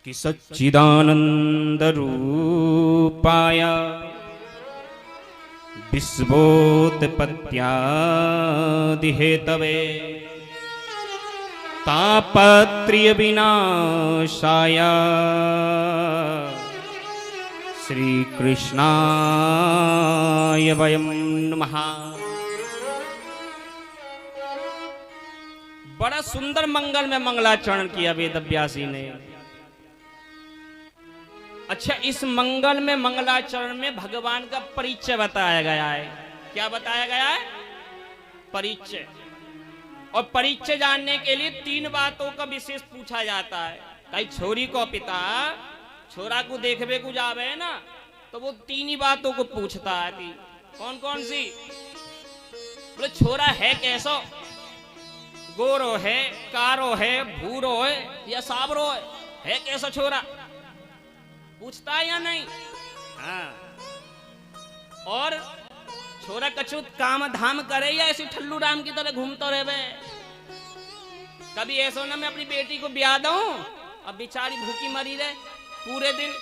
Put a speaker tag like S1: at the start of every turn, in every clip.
S1: कि सच्चिदानंद रूपाय विश्वोत्पत्त्यादि हेतवे तापत्र्य विनाशाय श्री कृष्णाय वयं नमः। बड़ा सुंदर मंगल में मंगलाचरण किया वेदव्यासी ने। अच्छा, इस मंगल में मंगलाचरण में भगवान का परिचय बताया गया है। क्या बताया गया है? परिचय। और परिचय जानने के लिए तीन बातों का विशेष पूछा जाता है। कई छोरी को पिता छोरा को देखबे को जावे है ना, तो वो तीन ही बातों को पूछता है कि कौन कौन सी। बोले छोरा है कैसो, गोरो है, कारो है, भूरो है या साबरो है कैसा छोरा, पूछता है या नहीं? हाँ। और छोरा कछु काम धाम करे या ऐसी ठल्लू राम की तरह घूमता रहे। कभी ऐसा ना मैं अपनी बेटी को ब्याह दूं, अब बेचारी भूखी मरी रहे पूरे दिन।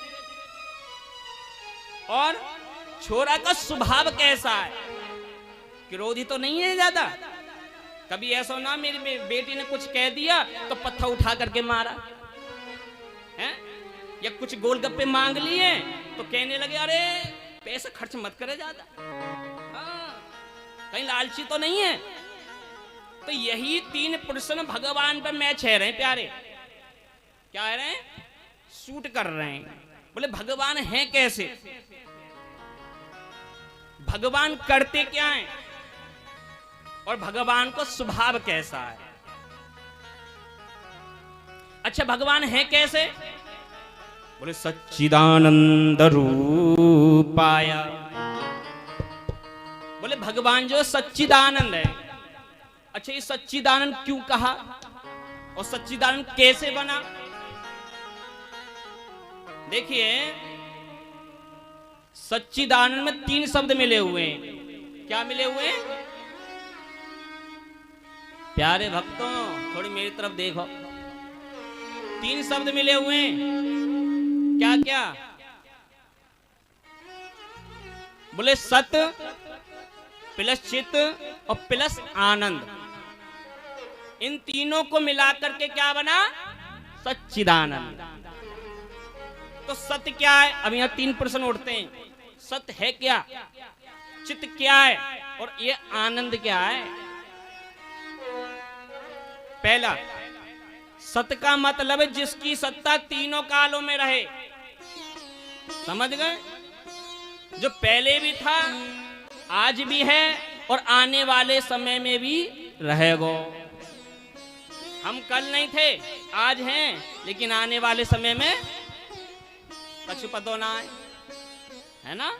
S1: और छोरा का स्वभाव कैसा है, क्रोधी तो नहीं है ज्यादा। कभी ऐसा ना मेरी बेटी ने कुछ कह दिया तो पत्थर उठा करके मारा है, या कुछ गोलगप्पे मांग लिए तो कहने लगे अरे पैसा खर्च मत करे ज्यादा। हाँ, कहीं लालची तो नहीं है। तो यही तीन प्रश्न भगवान पर मैच है रहे प्यारे। क्या है रहे? सूट कर रहे हैं। बोले भगवान है कैसे, भगवान करते क्या हैं, और भगवान को स्वभाव कैसा है। अच्छा, भगवान है कैसे? बोले सच्चिदानंद रूपाय। बोले भगवान जो सच्चिदानंद है। अच्छा, ये सच्चिदानंद क्यों कहा और सच्चिदानंद कैसे बना? देखिए, सच्चिदानंद में तीन शब्द मिले हुए हैं। क्या मिले हुए हैं? प्यारे भक्तों थोड़ी मेरी तरफ देखो। तीन शब्द मिले हुए हैं। क्या क्या? बोले सत प्लस चित और प्लस आनंद। इन तीनों को मिलाकर के क्या बना? सच्चिदानंद। तो सत्य क्या है? अब यहां तीन प्रश्न उठते हैं। सत्य है क्या, चित्त क्या है, और ये आनंद क्या है? पहला, सत्य का मतलब है जिसकी सत्ता तीनों कालों में रहे। समझ गए? जो पहले भी था, आज भी है और आने वाले समय में भी रहेगा। हम कल नहीं थे, आज हैं, लेकिन आने वाले समय में कछु पतो ना है ना।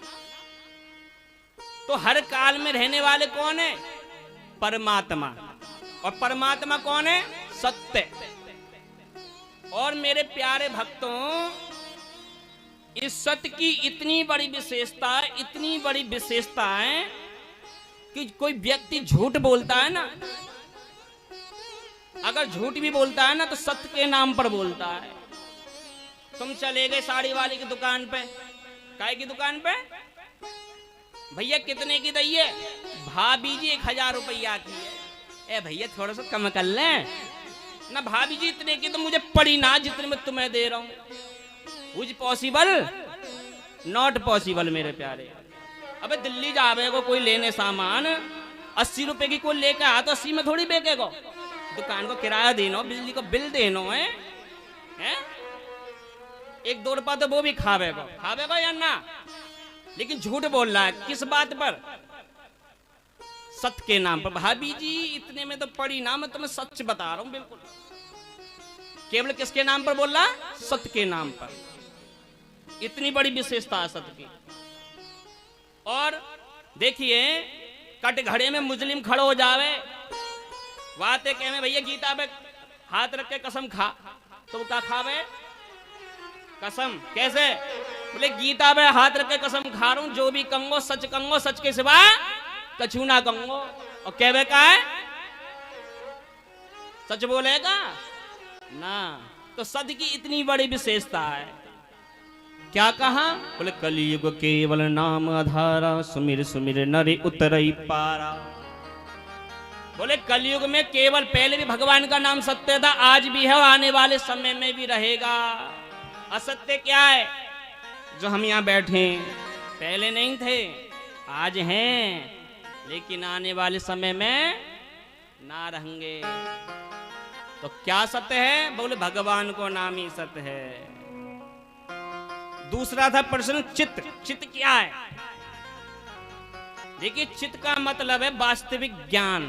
S1: तो हर काल में रहने वाले कौन है? परमात्मा। और परमात्मा कौन है? सत्य। और मेरे प्यारे भक्तों, इस सत्य की इतनी बड़ी विशेषता है, इतनी बड़ी विशेषता है कि कोई व्यक्ति झूठ बोलता है ना, अगर झूठ भी बोलता है ना तो सत्य के नाम पर बोलता है। तुम चले गए साड़ी वाले की दुकान पे, काय की दुकान पे, भैया कितने की दई है? भाभी जी 1000 रुपया की है। ए भैया थोड़ा सा कम कर लें ना। भाभी जी इतने की तो मुझे पड़ी ना जितने में तुम्हें दे रहा हूं। Which possible? नॉट पॉसिबल मेरे प्यारे। अबे दिल्ली जावे को कोई लेने सामान 80 रुपए की कोई लेकर आ तो 80 में थोड़ी बेचेगा। दुकान को किराया देना, बिजली को बिल देना है, हैं? 1-2 रुपया तो वो भी खावेगा या ना। लेकिन झूठ बोल रहा है किस बात पर? सत्य के नाम पर। भाभी जी इतने में तो पड़ी ना, मैं तुम्हें सच बता रहा हूं बिल्कुल। केवल किसके नाम पर बोल रहा? सत्य के नाम पर। इतनी बड़ी विशेषता है सत्य की। और देखिए, कटघरे में मुस्लिम खड़ो हो जावे, वाते कहे भैया गीता पे हाथ रख के कसम खा, तो क्या खावे? कसम कैसे? बोले गीता पे हाथ रख के कसम खा रहा हूं, जो भी कहूंगो सच कहूंगो, सच के सिवा कछु ना कहूंगो। और कहवे का है? सच बोलेगा ना। तो सद की इतनी बड़ी विशेषता है। क्या कहा? बोले कलियुग केवल नाम आधारा, सुमिर सुमिर नर उतरई पारा। बोले कलयुग में केवल, पहले भी भगवान का नाम सत्य था, आज भी है और आने वाले समय में भी रहेगा। असत्य क्या है? जो हम यहाँ बैठे पहले नहीं थे, आज हैं, लेकिन आने वाले समय में ना रहेंगे। तो क्या सत्य है? बोले भगवान को नाम ही सत्य है। दूसरा था प्रश्न चित्त। चित्त क्या है? देखिए, चित्त का मतलब है वास्तविक ज्ञान।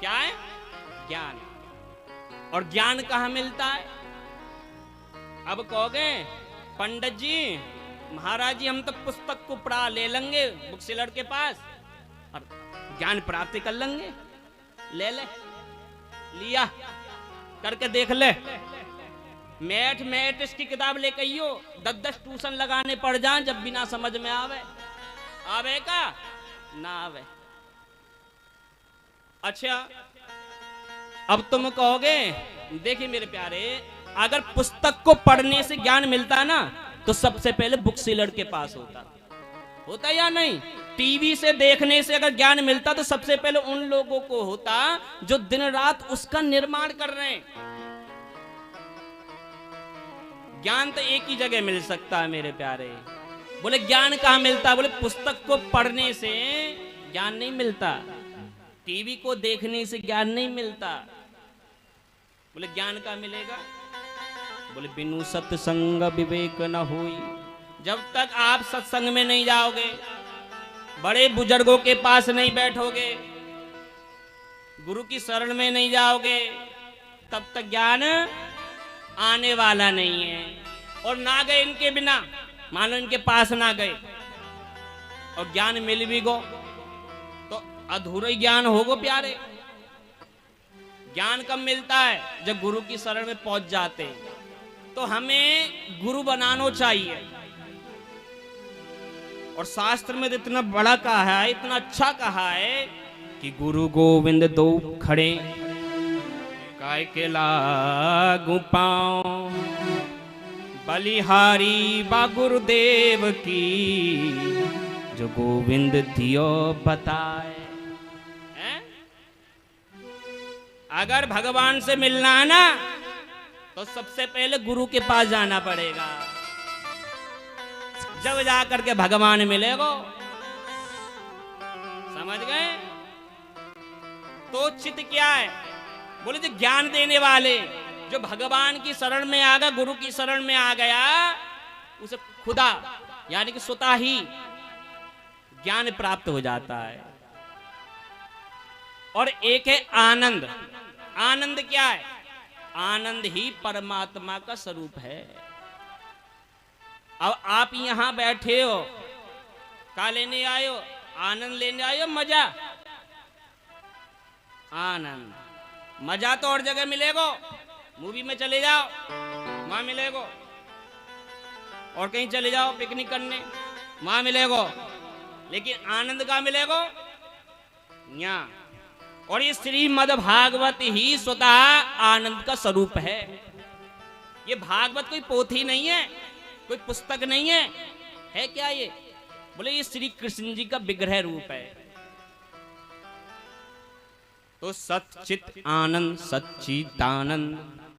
S1: क्या है? ज्ञान। और ज्ञान कहाँ मिलता है? अब कहोगे पंडित जी, महाराज जी, हम तो पुस्तक को पढ़ा ले लेंगे बुक सेलर के पास और ज्ञान प्राप्ति कर लेंगे। ले लिया करके देख ले, मैथ इसकी किताब लेके आइयो, 10 ट्यूशन लगाने पड़ जाए जब बिना समझ में आवे का ना आवे। अच्छा, अब तुम कहोगे, देखिए मेरे प्यारे, अगर पुस्तक को पढ़ने से ज्ञान मिलता ना तो सबसे पहले बुक सेलर के पास होता या नहीं? टीवी से देखने से अगर ज्ञान मिलता तो सबसे पहले उन लोगों को होता जो दिन रात उसका निर्माण कर रहे हैं। ज्ञान तो एक ही जगह मिल सकता है मेरे प्यारे। बोले ज्ञान कहाँ मिलता? बोले पुस्तक को पढ़ने से ज्ञान नहीं मिलता, टीवी को देखने से ज्ञान नहीं मिलता। बोले ज्ञान कहाँ मिलेगा? बोले बिनु सत्संग विवेक न होई। जब तक आप सत्संग में नहीं जाओगे, बड़े बुजुर्गों के पास नहीं बैठोगे, गुरु की शरण में नहीं जाओगे, तब तक ज्ञान आने वाला नहीं है। और ना गए इनके बिना, मान लो इनके पास ना गए और ज्ञान मिल भी गो तो अधूरा ही ज्ञान होगो प्यारे। ज्ञान कब मिलता है? जब गुरु की शरण में पहुंच जाते हैं। तो हमें गुरु बनाना चाहिए। और शास्त्र में तो इतना बड़ा कहा है, इतना अच्छा कहा है कि गुरु गोविंद दो खड़े, काय के लागू पाँव, बलिहारी बा गुरुदेव की, जो गोविंद दियो बताए। अगर भगवान से मिलना है ना तो सबसे पहले गुरु के पास जाना पड़ेगा, जब जाकर के भगवान मिलेगो। समझ गए? तो चित्त क्या है? बोले जो ज्ञान देने वाले, जो भगवान की शरण में आ गया, गुरु की शरण में आ गया, उसे खुदा यानी कि स्वतः ही ज्ञान प्राप्त हो जाता है। और एक है आनंद। आनंद क्या है? आनंद ही परमात्मा का स्वरूप है। अब आप यहां बैठे हो, क्या लेने आए हो? आनंद लेने आए हो, मजा। आनंद मजा तो और जगह मिलेगा, मूवी में चले जाओ वहां मिलेगा, और कहीं चले जाओ पिकनिक करने वहां मिलेगा, लेकिन आनंद का मिलेगा यहाँ। और ये श्रीमद् भागवत ही स्वतः आनंद का स्वरूप है। ये भागवत कोई पोथी नहीं है, कोई पुस्तक नहीं है क्या ये? बोले ये श्री कृष्ण जी का विग्रह रूप है। तो सच्चित आनंद, सच्चिदानंद